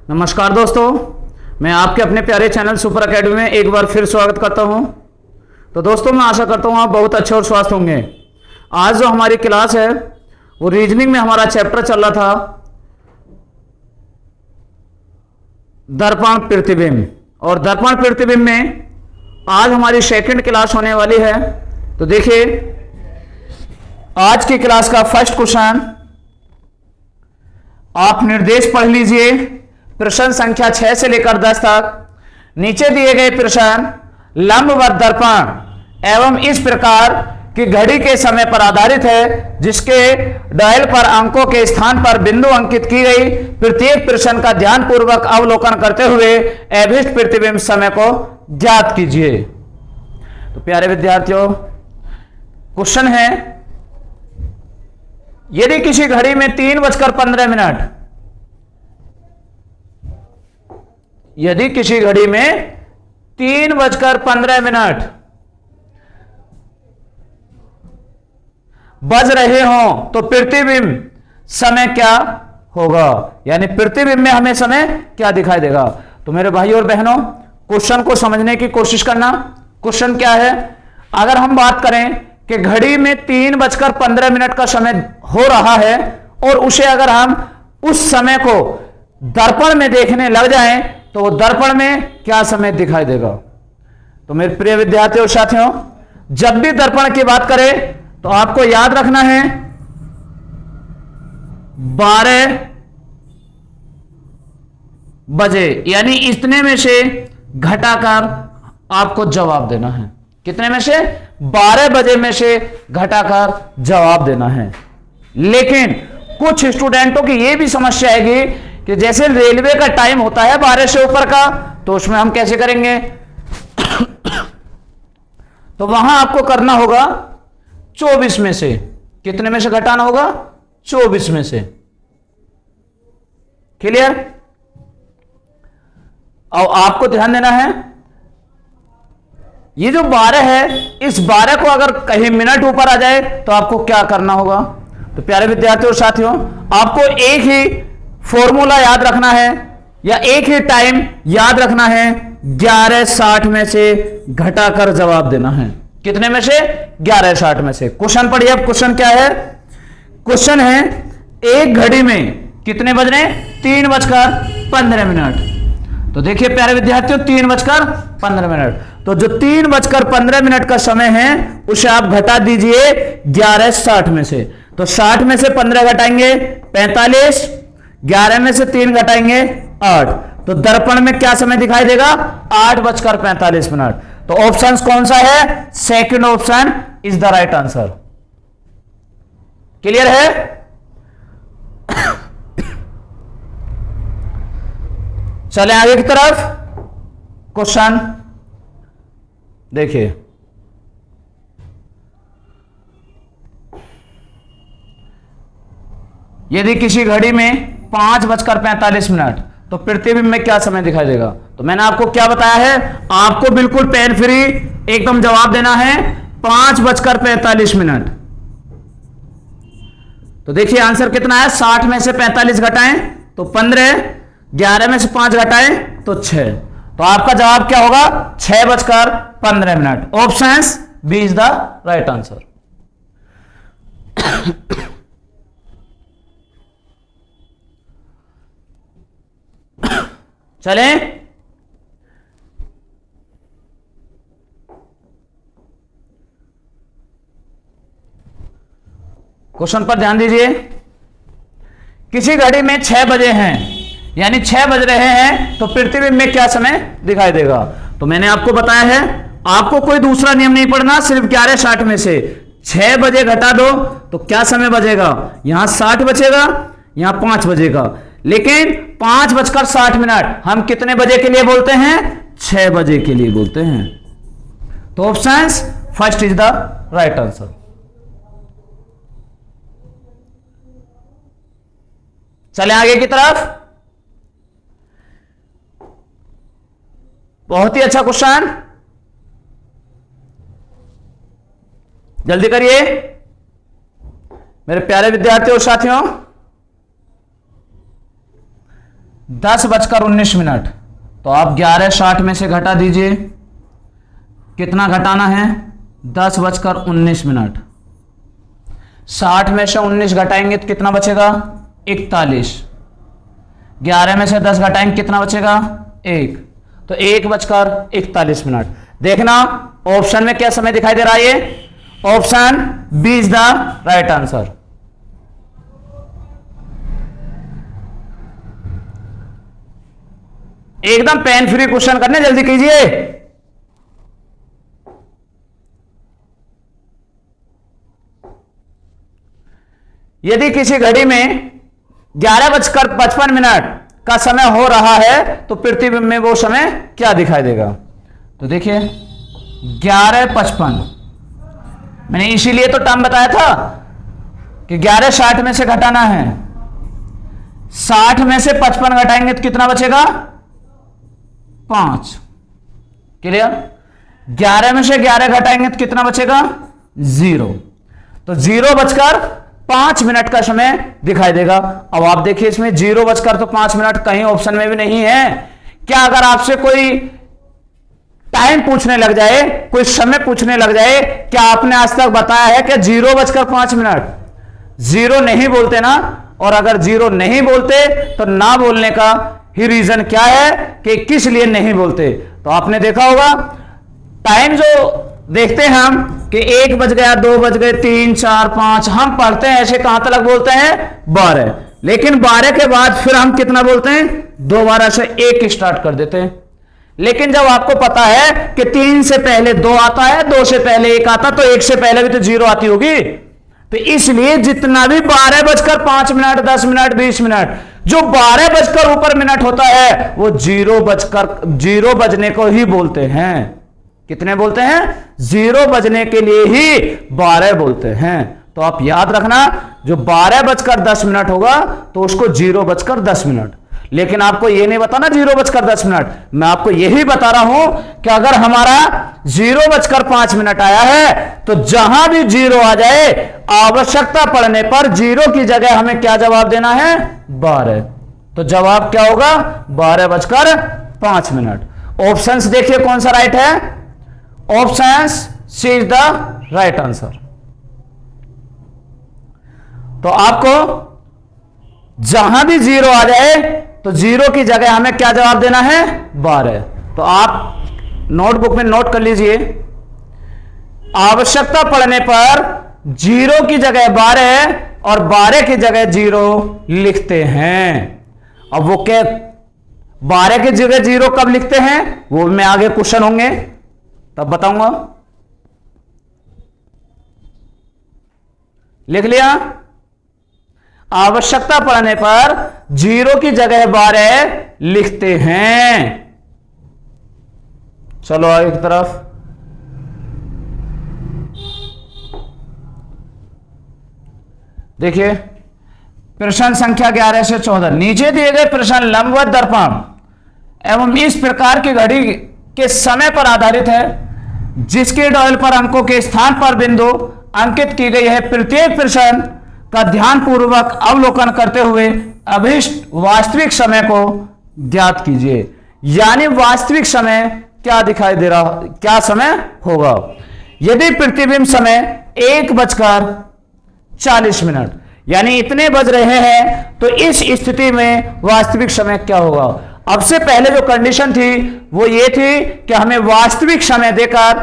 नमस्कार दोस्तों, मैं आपके अपने प्यारे चैनल सुपर एकेडमी में एक बार फिर स्वागत करता हूं। तो दोस्तों, मैं आशा करता हूं आप बहुत अच्छे और स्वस्थ होंगे। आज जो हमारी क्लास है वो रीजनिंग में हमारा चैप्टर चल रहा था दर्पण प्रतिबिंब, और दर्पण प्रतिबिंब में आज हमारी सेकंड क्लास होने वाली है। तो देखिए, आज की क्लास का फर्स्ट क्वेश्चन आप निर्देश पढ़ लीजिए। प्रश्न संख्या 6 से लेकर 10 तक। नीचे दिए गए प्रश्न लंबवत दर्पण एवं इस प्रकार की घड़ी के समय पर आधारित है, जिसके डायल पर अंकों के स्थान पर बिंदु अंकित की गई। प्रत्येक प्रश्न का ध्यानपूर्वक अवलोकन करते हुए अभीष्ट प्रतिबिंब समय को ज्ञात कीजिए। तो प्यारे विद्यार्थियों, क्वेश्चन है, यदि किसी घड़ी में 3:15 यदि किसी घड़ी में 3:15 बज रहे हों तो प्रतिबिंब समय क्या होगा, यानी प्रतिबिंब में हमें समय क्या दिखाई देगा। तो मेरे भाई और बहनों, क्वेश्चन को समझने की कोशिश करना। क्वेश्चन क्या है, अगर हम बात करें कि घड़ी में 3:15 का समय हो रहा है और उसे अगर हम उस समय को दर्पण में देखने लग जाएं तो वो दर्पण में क्या समय दिखाई देगा। तो मेरे प्रिय विद्यार्थियों और साथियों, जब भी दर्पण की बात करें तो आपको याद रखना है 12 बजे, यानी इतने में से घटाकर आपको जवाब देना है। कितने में से? 12 बजे में से घटाकर जवाब देना है। लेकिन कुछ स्टूडेंटों की यह भी समस्या आएगी कि जैसे रेलवे का टाइम होता है 12 से ऊपर का, तो उसमें हम कैसे करेंगे तो वहां आपको करना होगा 24 में से। कितने में से घटाना होगा? 24 में से। क्लियर? और आपको ध्यान देना है, ये जो 12 है, इस 12 को अगर कहीं मिनट ऊपर आ जाए तो आपको क्या करना होगा। तो प्यारे विद्यार्थियों और साथियों, आपको एक ही फॉर्मूला याद रखना है या एक ही टाइम याद रखना है। 11:60 में से घटाकर जवाब देना है। कितने में से? 11:60 में से। क्वेश्चन पढ़िए। अब क्वेश्चन क्या है? क्वेश्चन है, एक घड़ी में कितने बज रहे हैं? 3:15। तो देखिए प्यारे विद्यार्थियों, 3:15। तो जो 3:15 का समय है उसे आप घटा दीजिए 11:60 में से। तो 60 में से 15 घटाएंगे 45, 11 में से 3 घटाएंगे 8। तो दर्पण में क्या समय दिखाई देगा? 8:45। तो ऑप्शन कौन सा है? Second option is the right answer. Clear है? चले आगे की तरफ। क्वेश्चन देखिए, यदि किसी घड़ी में 5:45 तो प्रतिबिंब में क्या समय दिखाई देगा। तो मैंने आपको क्या बताया है, आपको बिल्कुल पेन फ्री एकदम जवाब देना है 5:45। तो देखिए आंसर कितना है, 60 में से 45 घटाएं तो 15, 11 में से 5 घटाएं तो 6। तो आपका जवाब क्या होगा? 6:15। Option B is the right answer. चलें, क्वेश्चन पर ध्यान दीजिए। किसी घड़ी में 6 बजे हैं, यानी 6 बज रहे हैं, तो प्रतिबिंब में क्या समय दिखाई देगा। तो मैंने आपको बताया है, आपको कोई दूसरा नियम नहीं पढ़ना, सिर्फ 11:60 में से 6 बजे घटा दो तो क्या समय बचेगा। यहां 60 बचेगा, यहां 5 बजेगा। लेकिन 5:60 हम कितने बजे के लिए बोलते हैं? 6 बजे के लिए बोलते हैं। तो option first is the right answer. चले आगे की तरफ। बहुत ही अच्छा क्वेश्चन, जल्दी करिए मेरे प्यारे विद्यार्थियों और साथियों। 10:19, तो आप 11:60 में से घटा दीजिए, कितना घटाना है, 10:19। 60 में से 19 घटाएंगे तो कितना बचेगा, 41। 11 में से 10 घटाएंगे कितना बचेगा, 1, तो 1:41। देखना ऑप्शन में क्या समय दिखाई दे रहा है, ये option B is the right answer. एकदम पेन फ्री क्वेश्चन करने, जल्दी कीजिए। यदि किसी घड़ी में 11:55 का समय हो रहा है तो प्रतिबिंब में वो समय क्या दिखाई देगा। तो देखिए 11:55, मैंने इसीलिए तो टर्म बताया था कि 11:60 में से घटाना है, 60 में से 55 घटाएंगे तो कितना बचेगा, 5। क्लियर। 11 में से 11 घटाएंगे तो कितना बचेगा, 0। तो 0:05 का समय दिखाई देगा। अब आप देखिए इसमें 0:05 कहीं ऑप्शन में भी नहीं है। क्या अगर आपसे कोई टाइम पूछने लग जाए, कोई समय पूछने लग जाए, क्या आपने आज तक बताया है कि 0:05? जीरो नहीं बोलते ना। और अगर 0 नहीं बोलते तो ना बोलने का ही रीजन क्या है कि किस लिए नहीं बोलते। तो आपने देखा होगा टाइम जो देखते हैं हम कि 1 बज गया, 2 बज गए, 3, 4, 5, हम पढ़ते हैं ऐसे कहां तक बोलते हैं, 12। लेकिन 12 के बाद फिर हम कितना बोलते हैं, दोबारा से 1 स्टार्ट कर देते हैं। लेकिन जब आपको पता है कि 3 से पहले 2 आता है, 2 से पहले 1 आता, तो 1 से पहले भी तो 0 आती होगी। तो इसलिए जितना भी 12:05, 10 मिनट, 20 मिनट, जो 12 बजकर ऊपर मिनट होता है वो 0 बजने को ही बोलते हैं। कितने बोलते हैं, 0 बजने के लिए ही 12 बोलते हैं। तो आप याद रखना, जो 12:10 होगा तो उसको 0:10। लेकिन आपको यह नहीं बताना 0:10, मैं आपको यही बता रहा हूं कि अगर हमारा 0:05 आया है तो जहां भी 0 आ जाए, आवश्यकता पड़ने पर 0 की जगह हमें क्या जवाब देना है, 12। तो जवाब क्या होगा, 12:05। ऑप्शंस देखिए कौन सा राइट है, options C is the right answer. तो आपको जहां भी 0 आ जाए तो 0 की जगह हमें क्या जवाब देना है, 12। तो आप नोटबुक में नोट कर लीजिए, आवश्यकता पड़ने पर 0 की जगह 12 और 12 की जगह 0 लिखते हैं। अब वो क्या 12 की जगह 0 कब लिखते हैं, वो मैं आगे क्वेश्चन होंगे तब बताऊंगा। लिख लिया, आवश्यकता पड़ने पर 0 की जगह 12 लिखते हैं। चलो आगे की तरफ। देखिए प्रश्न संख्या 11 से 14, नीचे दिए गए प्रश्न लंबवत दर्पण एवं इस प्रकार की घड़ी के समय पर आधारित है, जिसके डॉयल पर अंकों के स्थान पर बिंदु अंकित की गई है। प्रत्येक प्रश्न का ध्यानपूर्वक अवलोकन करते हुए अभीष्ट वास्तविक समय को ज्ञात कीजिए। यानी वास्तविक समय क्या दिखाई दे रहा, क्या समय होगा। यदि प्रतिबिंब समय 1:40 यानी इतने बज रहे हैं, तो इस स्थिति में वास्तविक समय क्या होगा। अब से पहले जो कंडीशन थी वो ये थी कि हमें वास्तविक समय देकर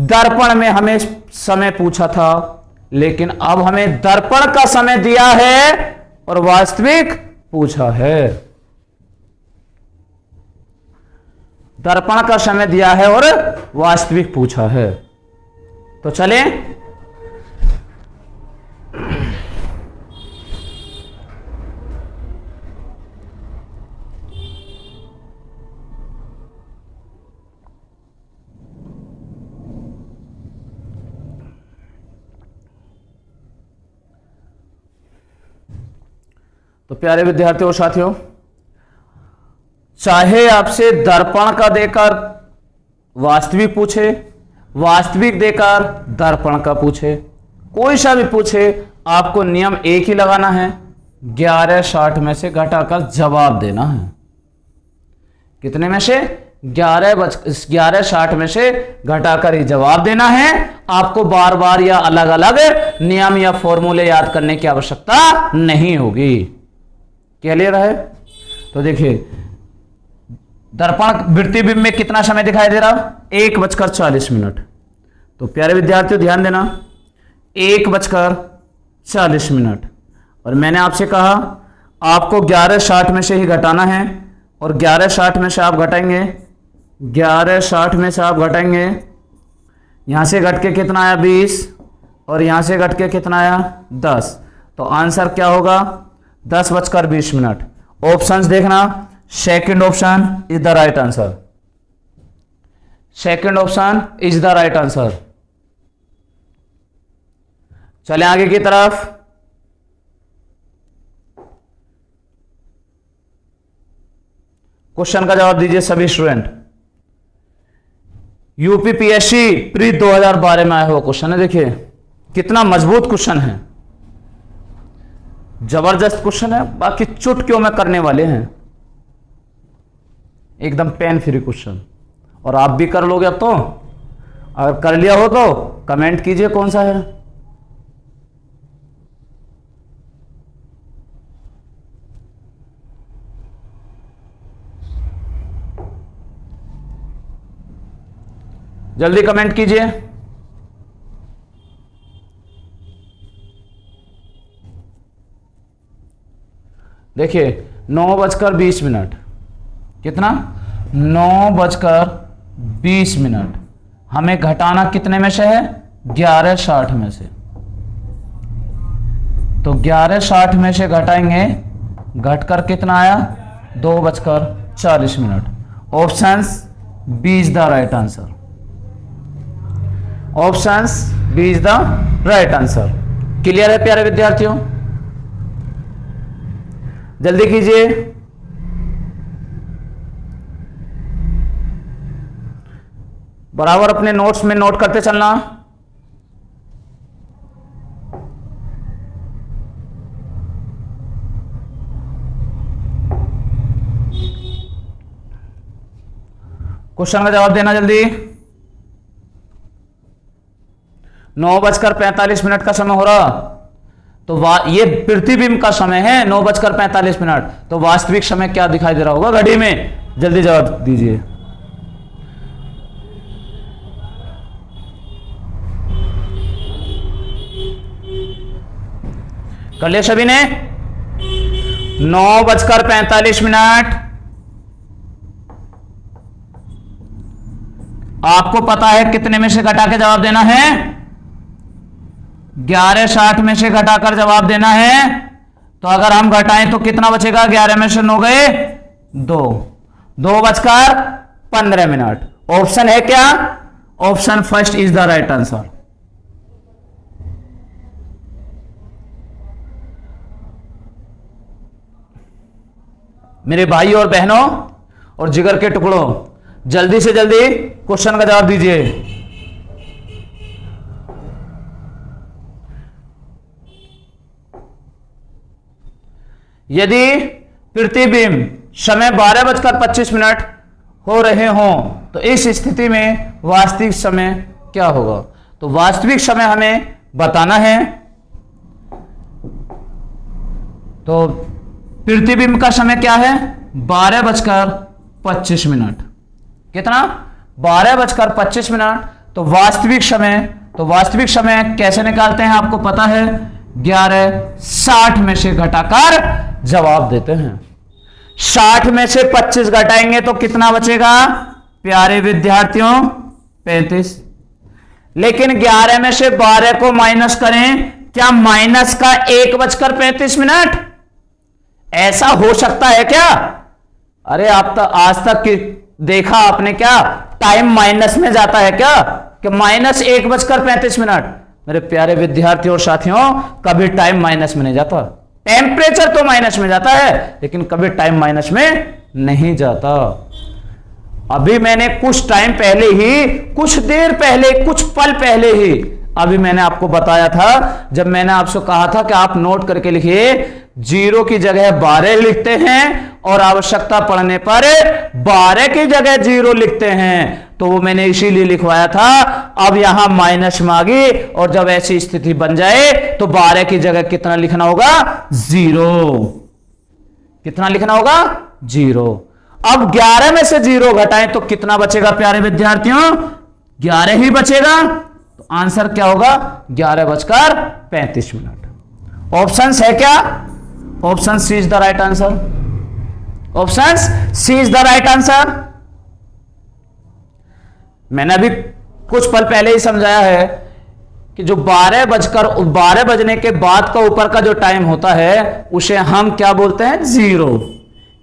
दर्पण में हमें समय पूछा था, लेकिन अब हमें दर्पण का समय दिया है और वास्तविक पूछा है। दर्पण का समय दिया है और वास्तविक पूछा है। तो चलें तो प्यारे विद्यार्थियों और साथियों, चाहे आपसे दर्पण का देकर वास्तविक पूछे, वास्तविक देकर दर्पण का पूछे, कोई सा भी पूछे, आपको नियम एक ही लगाना है, 11:60 में से घटाकर जवाब देना है। कितने में से 11:60 में से घटाकर ही जवाब देना है। आपको बार बार या अलग अलग नियम या फॉर्मूले याद करने की आवश्यकता नहीं होगी। क्लियर है? तो देखिए दर्पण वृत्तिबिंब में कितना समय दिखाई दे रहा? 1:40। तो प्यारे विद्यार्थियों ध्यान देना, 1:40। और मैंने आपसे कहा आपको 11:60 में से ही घटाना है, और 11:60 में से आप घटाएंगे, 11:60 में से आप घटाएंगे, यहां से घट के कितना आया 20, और यहां से घट के कितना आया 10। तो आंसर क्या होगा? 10:20। ऑप्शंस देखना, second option is the right answer. Second option is the right answer. चले आगे की तरफ। क्वेश्चन का जवाब दीजिए सभी स्टूडेंट। यूपीपीएससी प्री 2012 में आया हुआ क्वेश्चन है। देखिए कितना मजबूत क्वेश्चन है, जबरदस्त क्वेश्चन है, बाकी चुटकियों में करने वाले हैं, एकदम पेन फ्री क्वेश्चन। और आप भी कर लोगे अब तो, अगर कर लिया हो तो कमेंट कीजिए कौन सा है। जल्दी कमेंट कीजिए। देखिए 9:20। कितना? 9:20। हमें घटाना कितने में से है? 11:60 में से। तो 11:60 में से घटाएंगे, घटकर कितना आया? 2:40। Options B is the right answer. Options B is the right answer. Clear है प्यारे विद्यार्थियों? जल्दी कीजिए। बराबर अपने नोट्स में नोट करते चलना। क्वेश्चन का जवाब देना जल्दी। 9:45 का समय हो रहा, तो ये प्रतिबिंब का समय है 9:45। तो वास्तविक समय क्या दिखाई दे रहा होगा घड़ी में? जल्दी जवाब दीजिए। कर लिया सभी ने? 9:45। आपको पता है कितने में से घटा के जवाब देना है? 11:60 में से घटाकर जवाब देना है। तो अगर हम घटाएं तो कितना बचेगा? 11 में से 9 गए 2, 2:15। ऑप्शन है क्या? Option first is the right answer. मेरे भाई और बहनों और जिगर के टुकड़ों, जल्दी से जल्दी क्वेश्चन का जवाब दीजिए। यदि प्रतिबिंब समय 12:25 हो रहे हों तो इस स्थिति में वास्तविक समय क्या होगा? तो वास्तविक समय हमें बताना है। तो प्रतिबिंब का समय क्या है? 12:25। कितना? 12:25। तो वास्तविक समय कैसे निकालते हैं आपको पता है? 11:60 में से घटाकर जवाब देते हैं। 60 में से 25 घटाएंगे तो कितना बचेगा प्यारे विद्यार्थियों? 35। लेकिन 11 में से 12 को माइनस करें, क्या माइनस का 1:35? ऐसा हो सकता है क्या? अरे आप तो आज तक देखा आपने क्या टाइम माइनस में जाता है क्या? कि -1:35? मेरे प्यारे विद्यार्थियों और साथियों, कभी टाइम माइनस में नहीं जाता। टेम्परेचर तो माइनस में जाता है लेकिन कभी टाइम माइनस में नहीं जाता। अभी मैंने कुछ टाइम पहले ही, कुछ देर पहले, कुछ पल पहले ही अभी मैंने आपको बताया था, जब मैंने आपसे कहा था कि आप नोट करके लिखिए 0 की जगह 12 लिखते हैं और आवश्यकता पड़ने पर 12 की जगह 0 लिखते हैं। तो वो मैंने इसीलिए लिखवाया था। अब यहां माइनस में आ गई और जब ऐसी स्थिति बन जाए तो 12 की जगह कितना लिखना होगा? 0। कितना लिखना होगा? 0। अब 11 में से 0 घटाएं तो कितना बचेगा प्यारे विद्यार्थियों? 11 ही बचेगा। तो आंसर क्या होगा? 11:35। ऑप्शन है क्या? Option C is the right answer. Option C is the right answer. मैंने अभी कुछ पल पहले ही समझाया है कि जो 12 बजने के बाद का ऊपर का जो टाइम होता है उसे हम क्या बोलते हैं? 0।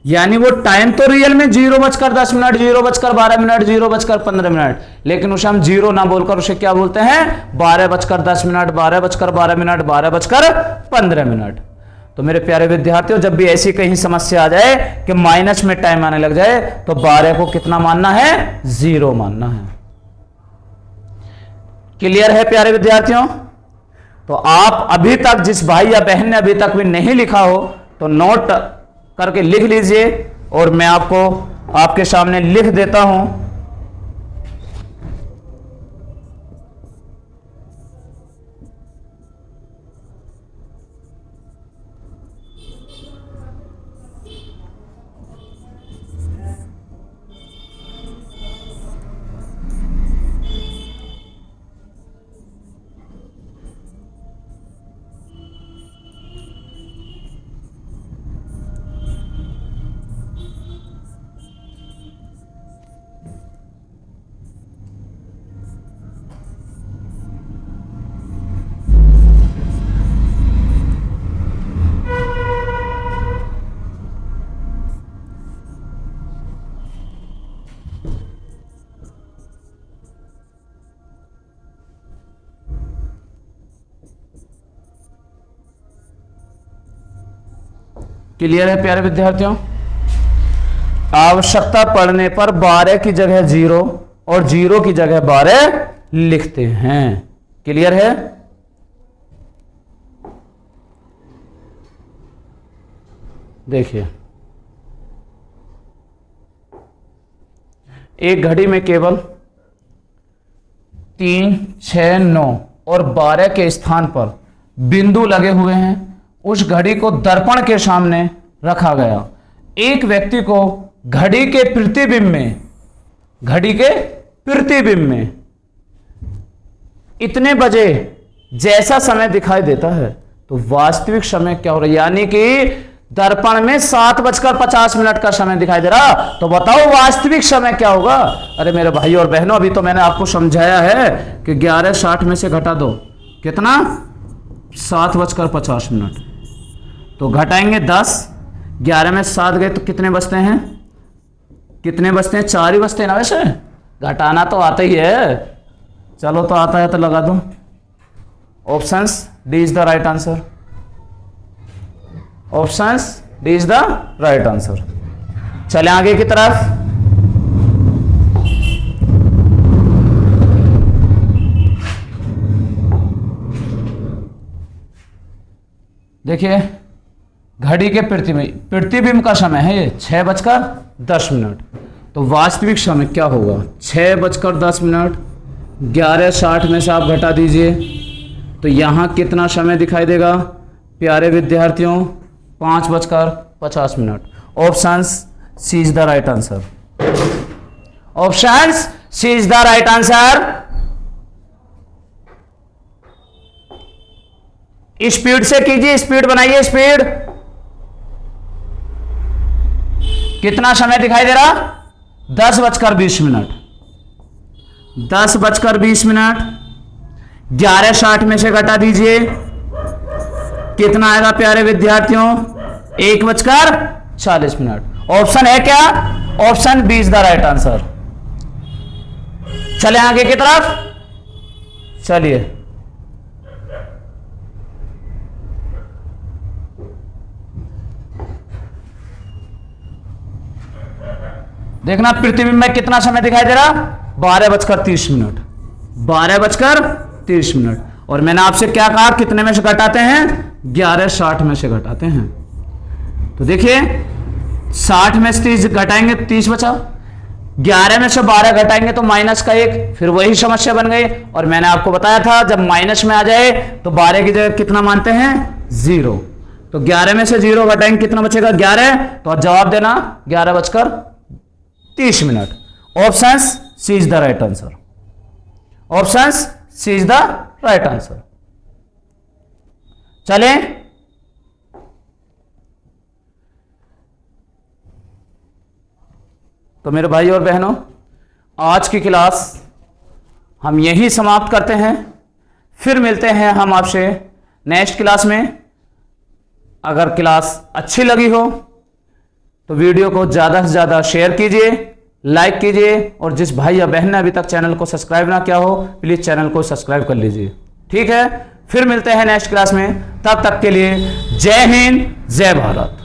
यानी वो टाइम तो रियल में 0:10, 0:12, 0:15, लेकिन उसे हम 0 ना बोलकर उसे क्या बोलते हैं? 12:10, 12:12, 12:15। तो मेरे प्यारे विद्यार्थियों, जब भी ऐसी कहीं समस्या आ जाए कि माइनस में टाइम आने लग जाए तो 12 को कितना मानना है? 0 मानना है। क्लियर है प्यारे विद्यार्थियों? तो आप अभी तक, जिस भाई या बहन ने अभी तक भी नहीं लिखा हो तो नोट करके लिख लीजिए और मैं आपको आपके सामने लिख देता हूं। क्लियर है प्यारे विद्यार्थियों? आवश्यकता पड़ने पर 12 की जगह 0 और 0 की जगह 12 लिखते हैं। क्लियर है? देखिए, एक घड़ी में केवल 3, 6, 9 और 12 के स्थान पर बिंदु लगे हुए हैं। उस घड़ी को दर्पण के सामने रखा गया। एक व्यक्ति को घड़ी के प्रतिबिंब में इतने बजे जैसा समय दिखाई देता है तो वास्तविक समय क्या हो रहा है? यानी कि दर्पण में 7:50 का समय दिखाई दे रहा, तो बताओ वास्तविक समय क्या होगा? अरे मेरे भाई और बहनों, अभी तो मैंने आपको समझाया है कि 11:60 में से घटा दो, कितना? 7:50। तो घटाएंगे 10, 11 में 7 गए तो कितने बचते हैं? 4 ही बचते हैं ना। वैसे घटाना तो आता ही है। चलो, तो आता है तो लगा दो। Option D is the right answer. Option D is the right answer. चले आगे की तरफ। देखिए, घड़ी के प्रतिबिंब का समय है ये 6:10। तो वास्तविक समय क्या होगा? 6:10। 11:60 में से आप घटा दीजिए तो यहां कितना समय दिखाई देगा प्यारे विद्यार्थियों? 5:50। Option C is the right answer. Option C is the right answer. Speed से कीजिए, स्पीड बनाइए, स्पीड। कितना समय दिखाई दे रहा? 10:20। 10:20। 11:60 में से घटा दीजिए, कितना आएगा प्यारे विद्यार्थियों? 1:40। ऑप्शन है क्या? Option B is the right answer. चले आगे की तरफ। चलिए, देखना प्रतिबिंब में कितना समय दिखाई दे रहा? 12:30। 12:30। और मैंने आपसे क्या कहा? कितने में से घटाते हैं? 11:60 में से घटाते हैं। तो देखिए 60 में से 30 घटाएंगे 30 बचा, 11 में से 12 घटाएंगे तो माइनस का 1, फिर वही समस्या बन गई। और मैंने आपको बताया था जब माइनस में आ जाए तो 12 की जगह कितना मानते हैं 0। तो 11 में से 0 घटाएंगे कितना बचेगा 11। तो आप जवाब देना 11:30। Option C is the right answer. Option C is the right answer. चलें तो मेरे भाई और बहनों, आज की क्लास हम यही समाप्त करते हैं। फिर मिलते हैं हम आपसे नेक्स्ट क्लास में। अगर क्लास अच्छी लगी हो तो वीडियो को ज़्यादा से ज़्यादा शेयर कीजिए, लाइक कीजिए, और जिस भाई या बहन ने अभी तक चैनल को सब्सक्राइब ना किया हो प्लीज़ चैनल को सब्सक्राइब कर लीजिए। ठीक है, फिर मिलते हैं नेक्स्ट क्लास में। तब तक के लिए जय हिंद, जय भारत।